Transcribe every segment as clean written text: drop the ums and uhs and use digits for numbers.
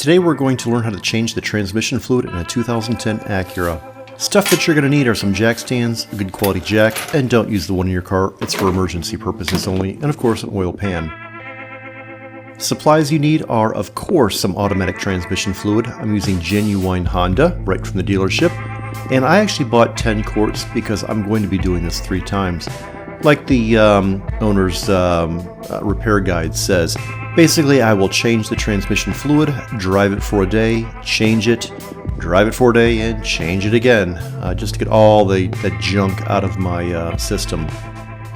Today we're going to learn how to change the transmission fluid in a 2010 Acura. Stuff that you're going to need are some jack stands, a good quality jack, and don't use the one in your car, it's for emergency purposes only, and of course an oil pan. Supplies you need are of course some automatic transmission fluid. I'm using genuine Honda, right from the dealership, and I actually bought 10 quarts because I'm going to be doing this 3 times. Like the owner's repair guide says, basically I will change the transmission fluid, drive it for a day, change it, drive it for a day, and change it again, just to get all the junk out of my system.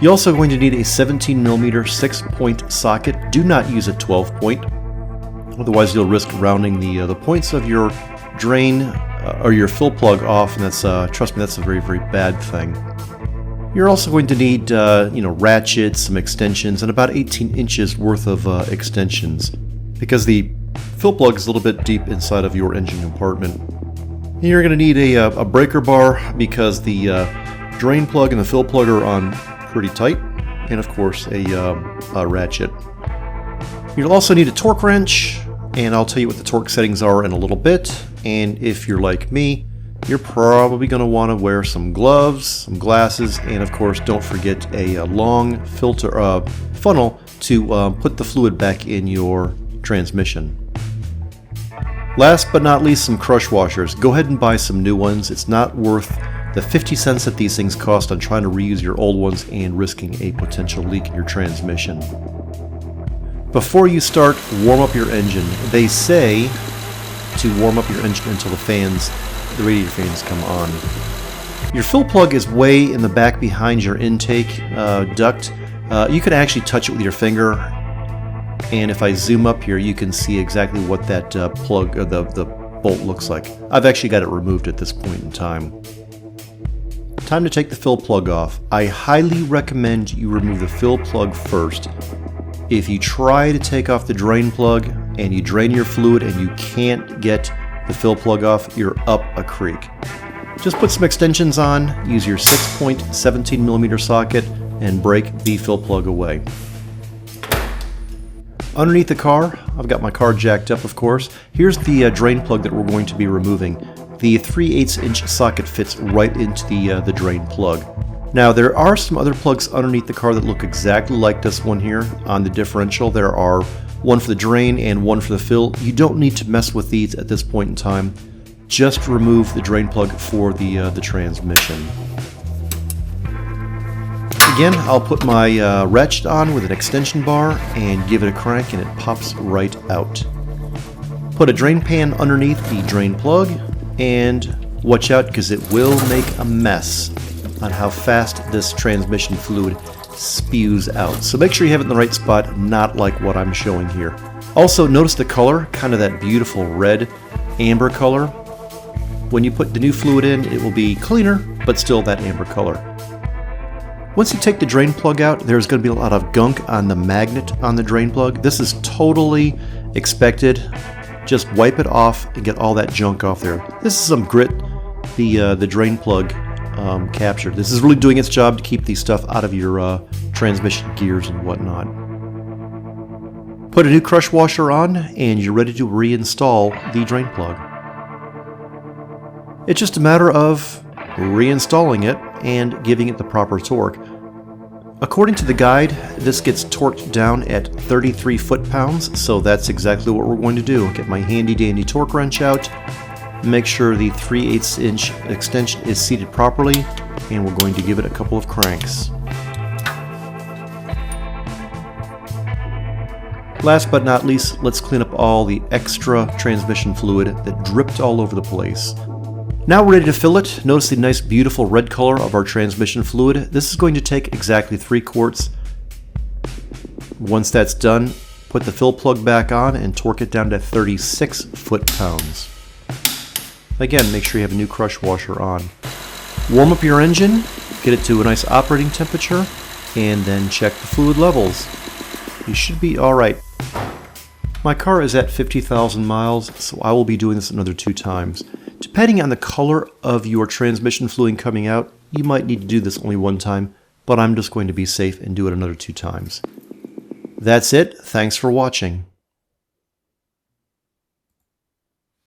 You're also going to need a 17mm 6-point socket. Do not use a 12-point, otherwise you'll risk rounding the points of your drain or your fill plug off, and that's trust me, that's a very, very bad thing. You're also going to need ratchets, some extensions, and about 18 inches worth of extensions, because the fill plug is a little bit deep inside of your engine compartment. You're going to need a breaker bar because the drain plug and the fill plug are on pretty tight, and of course a ratchet. You'll also need a torque wrench, and I'll tell you what the torque settings are in a little bit. And if you're like me, you're probably going to want to wear some gloves, some glasses, and of course don't forget a long filter funnel to put the fluid back in your transmission. Last but not least, some crush washers. Go ahead and buy some new ones. It's not worth the 50 cents that these things cost on trying to reuse your old ones and risking a potential leak in your transmission. Before you start, warm up your engine. They say to warm up your engine until the radiator fans come on. Your fill plug is way in the back behind your intake duct. You can actually touch it with your finger, and if I zoom up here you can see exactly what that plug or the bolt looks like. I've actually got it removed at this point in time. Time to take the fill plug off. I highly recommend you remove the fill plug first. If you try to take off the drain plug and you drain your fluid and you can't get the fill plug off, you're up a creek. Just put some extensions on, use your 6-point 17mm socket, and break the fill plug away. Underneath the car, I've got my car jacked up, of course. Here's the drain plug that we're going to be removing. The 3/8" socket fits right into the drain plug. Now there are some other plugs underneath the car that look exactly like this one here on the differential. There are one for the drain and one for the fill. You don't need to mess with these at this point in time. Just remove the drain plug for the transmission. Again, I'll put my ratchet on with an extension bar and give it a crank, and it pops right out. Put a drain pan underneath the drain plug, and watch out because it will make a mess on how fast this transmission fluid spews out. So make sure you have it in the right spot, not like what I'm showing here. Also notice the color, kind of that beautiful red amber color. When you put the new fluid in, it will be cleaner, but still that amber color. Once you take the drain plug out, there's going to be a lot of gunk on the magnet on the drain plug. This is totally expected. Just wipe it off and get all that junk off there. This is some grit the drain plug captured. This is really doing its job to keep the stuff out of your transmission gears and whatnot. Put a new crush washer on and you're ready to reinstall the drain plug. It's just a matter of reinstalling it and giving it the proper torque. According to the guide, this gets torqued down at 33 foot-pounds, so that's exactly what we're going to do. Get my handy dandy torque wrench out, make sure the 3/8" extension is seated properly, and we're going to give it a couple of cranks. Last but not least, let's clean up all the extra transmission fluid that dripped all over the place. Now we're ready to fill it. Notice the nice beautiful red color of our transmission fluid. This is going to take exactly 3 quarts. Once that's done, put the fill plug back on and torque it down to 36 foot-pounds. Again, make sure you have a new crush washer on. Warm up your engine, get it to a nice operating temperature, and then check the fluid levels. You should be alright. My car is at 50,000 miles, so I will be doing this another 2 times. Depending on the color of your transmission fluid coming out, you might need to do this only 1 time, but I'm just going to be safe and do it another 2 times. That's it. Thanks for watching.